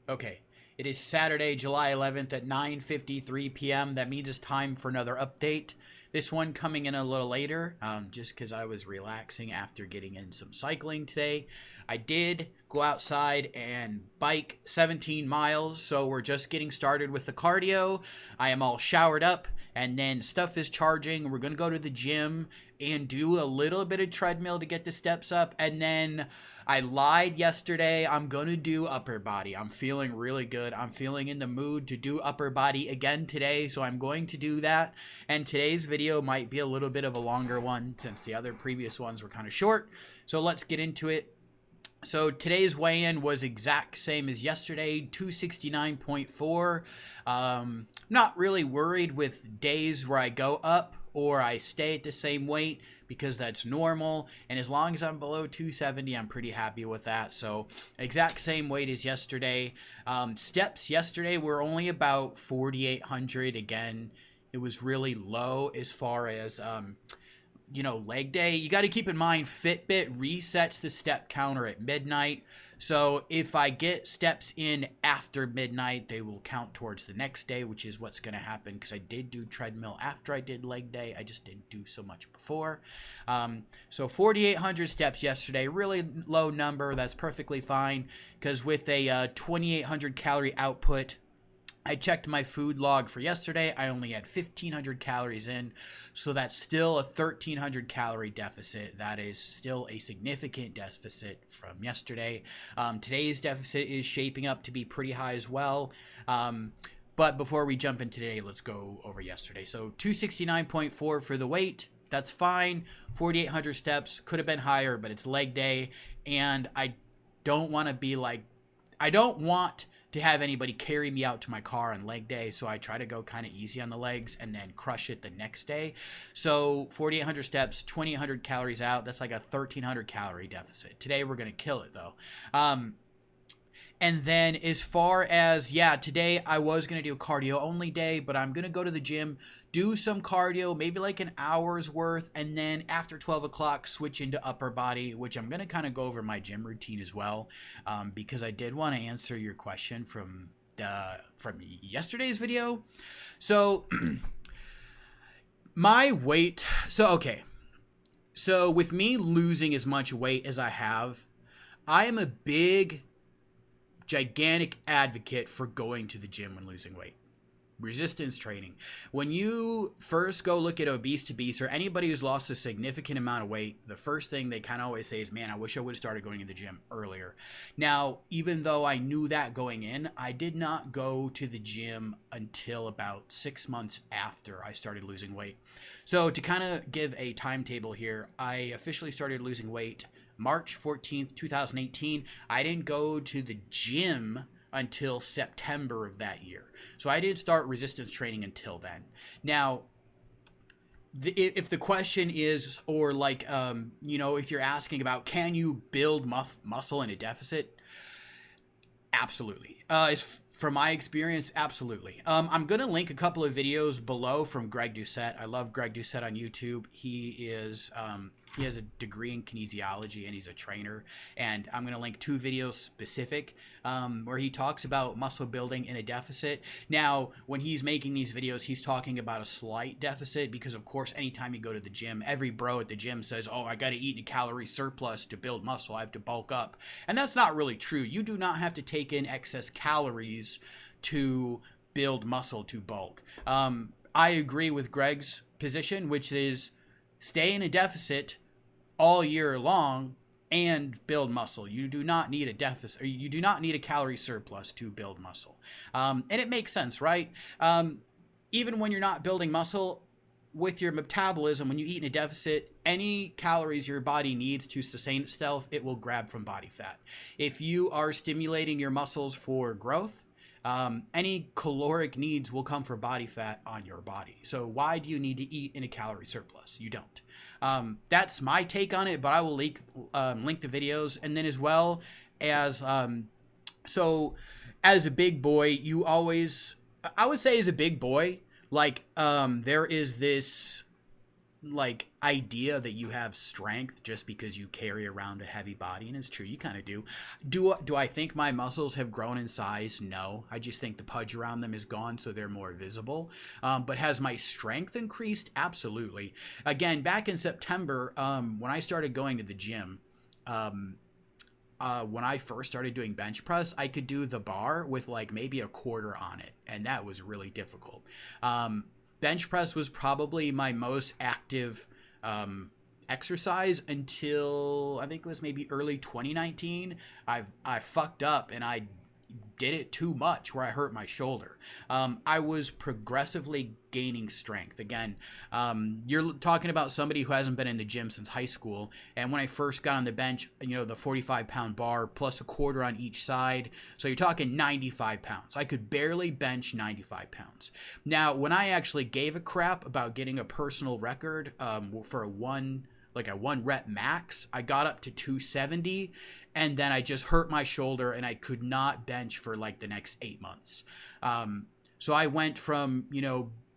Okay. It is Saturday, July 11th at 9:53 p.m. That means it's time for another update. This one coming in a little later, just because I was relaxing after getting in some cycling today. I did go outside and bike 17 miles, so we're just getting started with the cardio. I am all showered up, and then stuff is charging. We're going to go to the gym and do a little bit of treadmill to get the steps up, and then I lied yesterday. I'm going to do upper body. I'm feeling really good. I'm feeling in the mood to do upper body again today, so I'm going to do that. And today's video might be a little bit of a longer one since the other previous ones were kind of short. So let's get into it. So today's weigh-in was exact same as yesterday, 269.4. Not really worried with days where I go up or I stay at the same weight because that's normal. And as long as I'm below 270, I'm pretty happy with that. So exact same weight as yesterday. Steps yesterday were only about 4,800. Again, it was really low as far as leg day. You got to keep in mind Fitbit resets the step counter at midnight. So if I get steps in after midnight, they will count towards the next day, which is what's going to happen because I did do treadmill after I did leg day. I just didn't do so much before. So 4,800 steps yesterday, really low number. That's perfectly fine because with a 2,800 calorie output, I checked my food log for yesterday. I only had 1,500 calories in, so that's still a 1,300 calorie deficit. That is still a significant deficit from yesterday. Today's deficit is shaping up to be pretty high as well. But before we jump into today, let's go over yesterday. So 269.4 for the weight. That's fine. 4,800 steps. Could have been higher, but it's leg day. And I don't want to have anybody carry me out to my car on leg day, so I try to go kind of easy on the legs and then crush it the next day. So 4,800 steps, 2,800 calories out. That's like a 1,300 calorie deficit. Today we're going to kill it though. And then as far as, today I was going to do a cardio only day, but I'm going to go to the gym, do some cardio, maybe like an hour's worth, and then after 12 o'clock switch into upper body, which I'm going to kind of go over my gym routine as well, because I did want to answer your question from yesterday's video. So my weight, so with me losing as much weight as I have, I am a gigantic advocate for going to the gym when losing weight. Resistance training. When you first go look at Obese to Beast or anybody who's lost a significant amount of weight, the first thing they kind of always say is, man, I wish I would have started going to the gym earlier. Now, even though I knew that going in, I did not go to the gym until about 6 months after I started losing weight. So to kind of give a timetable here, I officially started losing weight March 14th, 2018. I didn't go to the gym until September of that year. So I didn't start resistance training until then. Now, if the question is, or like, if you're asking about, can you build muscle in a deficit? Absolutely. From my experience, absolutely. I'm going to link a couple of videos below from Greg Doucette. I love Greg Doucette on YouTube. He has a degree in kinesiology and he's a trainer. And I'm going to link 2 videos specific where he talks about muscle building in a deficit. Now, when he's making these videos, he's talking about a slight deficit because, of course, anytime you go to the gym, every bro at the gym says, oh, I got to eat in a calorie surplus to build muscle. I have to bulk up. And that's not really true. You do not have to take in excess calories to build muscle to bulk. I agree with Greg's position, which is stay in a deficit all year long and build muscle. You do not need a deficit, or you do not need a calorie surplus to build muscle. And it makes sense, right? Even when you're not building muscle, with your metabolism, when you eat in a deficit, any calories your body needs to sustain itself, it will grab from body fat. If you are stimulating your muscles for growth, any caloric needs will come from body fat on your body. So why do you need to eat in a calorie surplus? You don't. That's my take on it, but I will link the videos. And then as well as, so as a big boy, I would say as a big boy, there is this like idea that you have strength just because you carry around a heavy body, and it's true, you kind of do. Do I think my muscles have grown in size? No, I just think the pudge around them is gone, so they're more visible. But has my strength increased? Absolutely. Again, back in September, when I started going to the gym, when I first started doing bench press, I could do the bar with like maybe a quarter on it, and that was really difficult. Bench press was probably my most active exercise until I think it was maybe early 2019. I fucked up and I did it too much where I hurt my shoulder. I was progressively gaining strength. Again, you're talking about somebody who hasn't been in the gym since high school. And when I first got on the bench, the 45-pound bar plus a quarter on each side. So you're talking 95 pounds. I could barely bench 95 pounds. Now, when I actually gave a crap about getting a personal record for a one rep max, I got up to 270, and then I just hurt my shoulder and I could not bench for like the next 8 months. So I went from,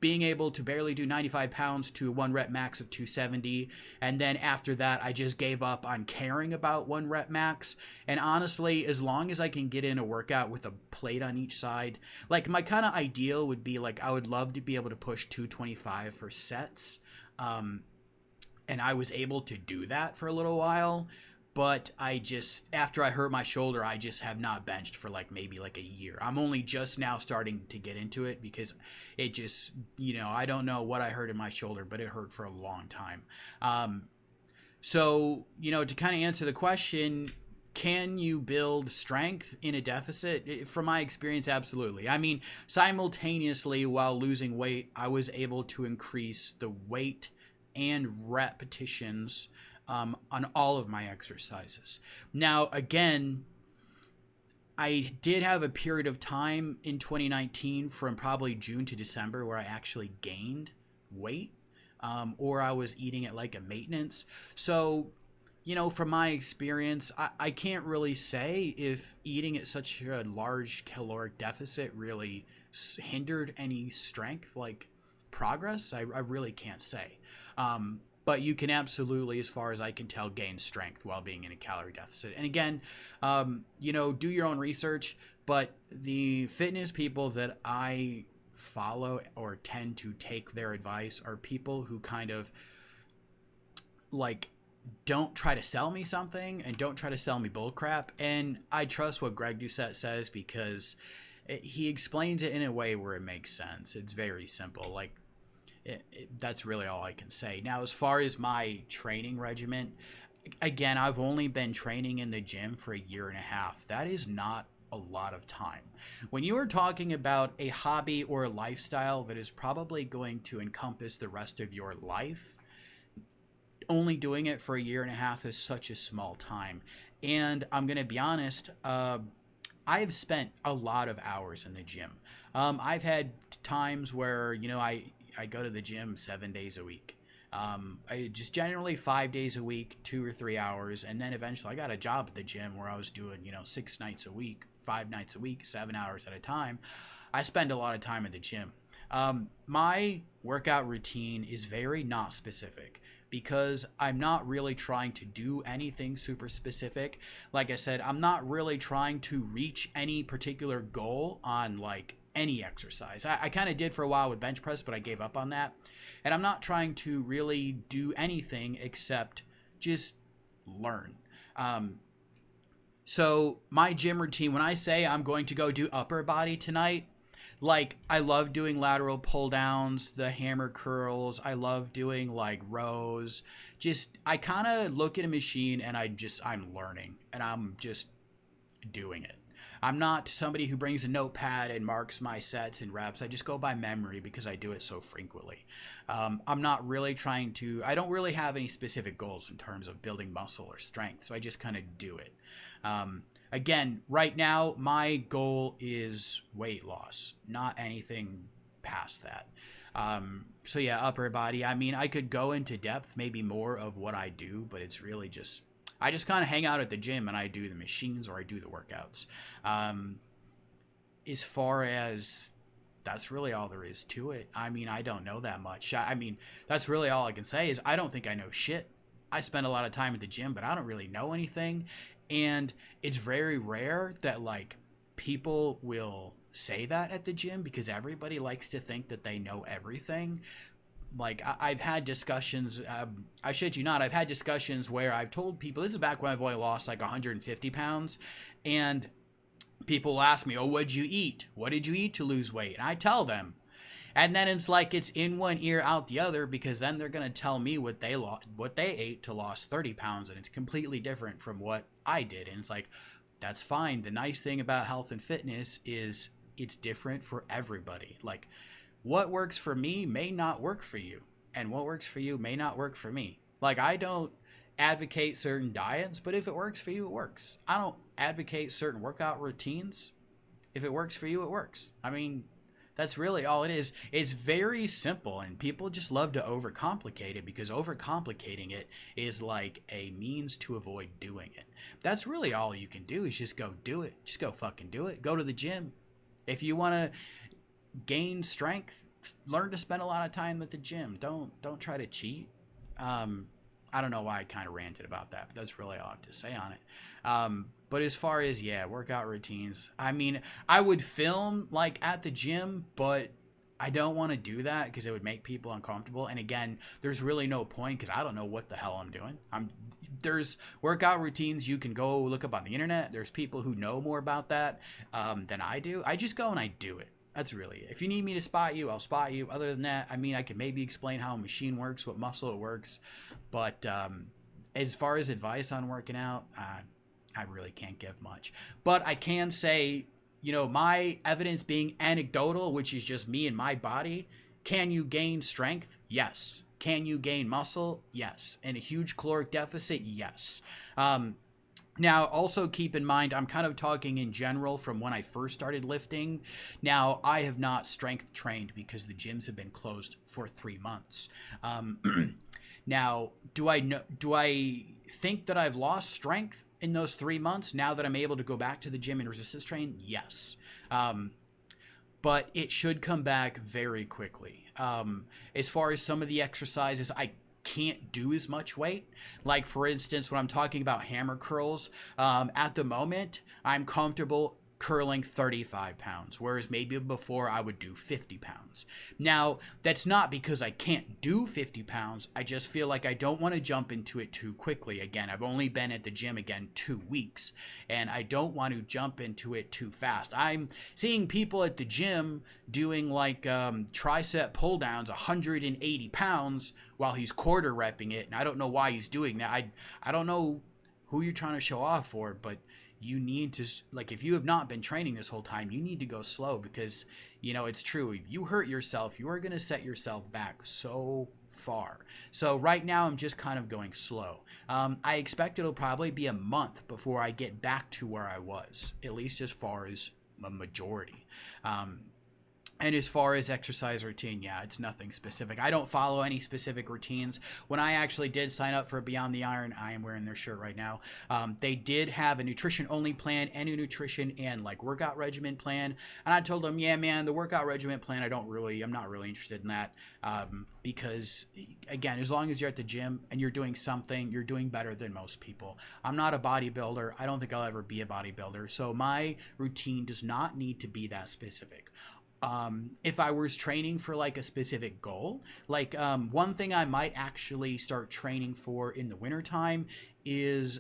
being able to barely do 95 pounds to a one rep max of 270. And then after that, I just gave up on caring about one rep max. And honestly, as long as I can get in a workout with a plate on each side, like my kind of ideal would be like, I would love to be able to push 225 for sets. And I was able to do that for a little while, but after I hurt my shoulder, I just have not benched for maybe a year. I'm only just now starting to get into it because it just, I don't know what I hurt in my shoulder, but it hurt for a long time. So, to kind of answer the question, can you build strength in a deficit? From my experience, absolutely. I mean, simultaneously while losing weight, I was able to increase the weight and repetitions on all of my exercises. Now, again, I did have a period of time in 2019 from probably June to December where I actually gained weight, or I was eating at like a maintenance. So, from my experience, I can't really say if eating at such a large caloric deficit really hindered any strength, progress. I really can't say. But you can absolutely, as far as I can tell, gain strength while being in a calorie deficit. And again, do your own research, but the fitness people that I follow or tend to take their advice are people who kind of don't try to sell me something and don't try to sell me bullcrap. And I trust what Greg Doucette says because he explains it in a way where it makes sense. It's very simple. That's really all I can say. Now, as far as my training regimen, again, I've only been training in the gym for a year and a half. That is not a lot of time. When you are talking about a hobby or a lifestyle that is probably going to encompass the rest of your life, only doing it for a year and a half is such a small time. And I'm going to be honest, I have spent a lot of hours in the gym. I've had times where, I go to the gym 7 days a week. I just generally 5 days a week, 2 or 3 hours. And then eventually I got a job at the gym where I was doing, 6 nights a week, 5 nights a week, 7 hours at a time. I spend a lot of time at the gym. My workout routine is very not specific because I'm not really trying to do anything super specific. Like I said, I'm not really trying to reach any particular goal on any exercise. I kind of did for a while with bench press, but I gave up on that. And I'm not trying to really do anything except just learn. So my gym routine, when I say I'm going to go do upper body tonight, I love doing lateral pull downs, the hammer curls. I love doing rows. I kind of look at a machine and I'm learning and I'm just doing it. I'm not somebody who brings a notepad and marks my sets and reps. I just go by memory because I do it so frequently. I'm not really I don't really have any specific goals in terms of building muscle or strength. So I just kind of do it. Again, right now, my goal is weight loss, not anything past that. So yeah, upper body. I mean, I could go into depth, maybe more of what I do, but it's really I just kind of hang out at the gym and I do the machines or I do the workouts. As far as That's really all there is to it. I mean, I don't know that much. I mean, that's really all I can say is I don't think I know shit. I spend a lot of time at the gym, but I don't really know anything. And it's very rare that like people will say that at the gym because everybody likes to think that they know everything. Like I've had discussions, I shit you not, I've had discussions where I've told people, this is back when I've only lost like 150 pounds, and people ask me, oh, what'd you eat? What did you eat to lose weight? And I tell them. And then it's like it's in one ear, out the other, because then they're going to tell me what they ate to lose 30 pounds, and it's completely different from what I did. And it's like, that's fine. The nice thing about health and fitness is it's different for everybody. Like, what works for me may not work for you, and what works for you may not work for me. Like, I don't advocate certain diets, but if it works for you, it works. I don't advocate certain workout routines. If it works for you, it works. I mean, that's really all it is. It's very simple, and people just love to overcomplicate it because overcomplicating it is like a means to avoid doing it. That's really all you can do is just go do it. Just go fucking do it. Go to the gym. If you want to gain strength, learn to spend a lot of time at the gym. Don't try to cheat. I don't know why I kind of ranted about that, but that's really all I have to say on it. But as far as, yeah, workout routines, I mean, I would film like at the gym, but I don't want to do that because it would make people uncomfortable. And again, there's really no point because I don't know what the hell I'm doing. There's workout routines you can go look up on the internet. There's people who know more about that than I do. I just go and I do it. That's really it. If you need me to spot you, I'll spot you. Other than that, I mean, I can maybe explain how a machine works, what muscle it works. But as far as advice on working out, I really can't give much. But I can say, you know, my evidence being anecdotal, which is just me and my body. Can you gain strength? Yes. Can you gain muscle? Yes. And a huge caloric deficit? Yes. Now, also keep in mind, I'm kind of talking in general from when I first started lifting. Now, I have not strength trained because the gyms have been closed for 3 months. Now, do I think that I've lost strength in those 3 months now that I'm able to go back to the gym and resistance train? Yes. But it should come back very quickly. As far as some of the exercises, I can't do as much weight. Like, for instance, when I'm talking about hammer curls, at the moment, I'm comfortable curling 35 pounds, whereas maybe before I would do 50 pounds. Now, that's not because I can't do 50 pounds. I just feel like I don't want to jump into it too quickly. Again, I've only been at the gym again 2 weeks, and I don't want to jump into it too fast. I'm seeing people at the gym doing like tricep pull downs 180 pounds while he's quarter repping it, and I don't know why he's doing that. I don't know who you're trying to show off for, but you need to, like, if you have not been training this whole time, you need to go slow because, you know, it's true. If you hurt yourself, you are going to set yourself back so far. So right now I'm just kind of going slow. I expect it'll probably be a month before I get back to where I was, at least as far as a majority. And as far as exercise routine, yeah, it's nothing specific. I don't follow any specific routines. When I actually did sign up for Beyond the Iron, I am wearing their shirt right now. They did have a nutrition-only plan and a nutrition and like workout regimen plan. And I told them, yeah, man, the workout regimen plan, I'm not really interested in that. Because again, as long as you're at the gym and you're doing something, you're doing better than most people. I'm not a bodybuilder. I don't think I'll ever be a bodybuilder. So my routine does not need to be that specific. If I was training for like a specific goal, like one thing I might actually start training for in the wintertime is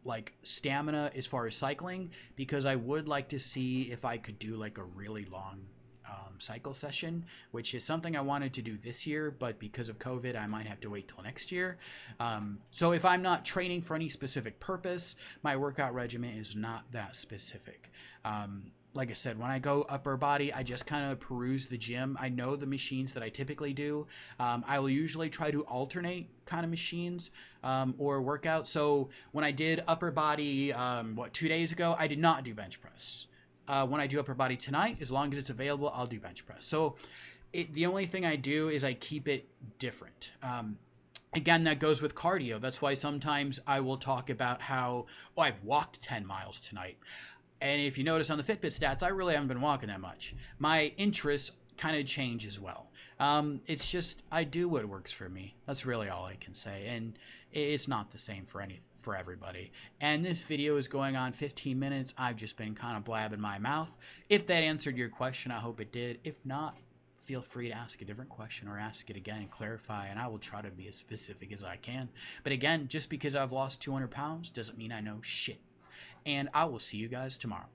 like stamina as far as cycling, because I would like to see if I could do like a really long cycle session, which is something I wanted to do this year, but because of COVID, I might have to wait till next year. So if I'm not training for any specific purpose, my workout regimen is not that specific. Like I said, when I go upper body, I just kind of peruse the gym. I know the machines that I typically do. I will usually try to alternate kind of machines or workouts. So when I did upper body, 2 days ago, I did not do bench press. When I do upper body tonight, as long as it's available, I'll do bench press. So the only thing I do is I keep it different. Again, that goes with cardio. That's why sometimes I will talk about how, I've walked 10 miles tonight. And if you notice on the Fitbit stats, I really haven't been walking that much. My interests kind of change as well. It's just I do what works for me. That's really all I can say, and it's not the same for everybody. And this video is going on 15 minutes. I've just been kind of blabbing my mouth. If that answered your question, I hope it did. If not, feel free to ask a different question or ask it again and clarify, and I will try to be as specific as I can. But again, just because I've lost 200 pounds doesn't mean I know shit. And I will see you guys tomorrow.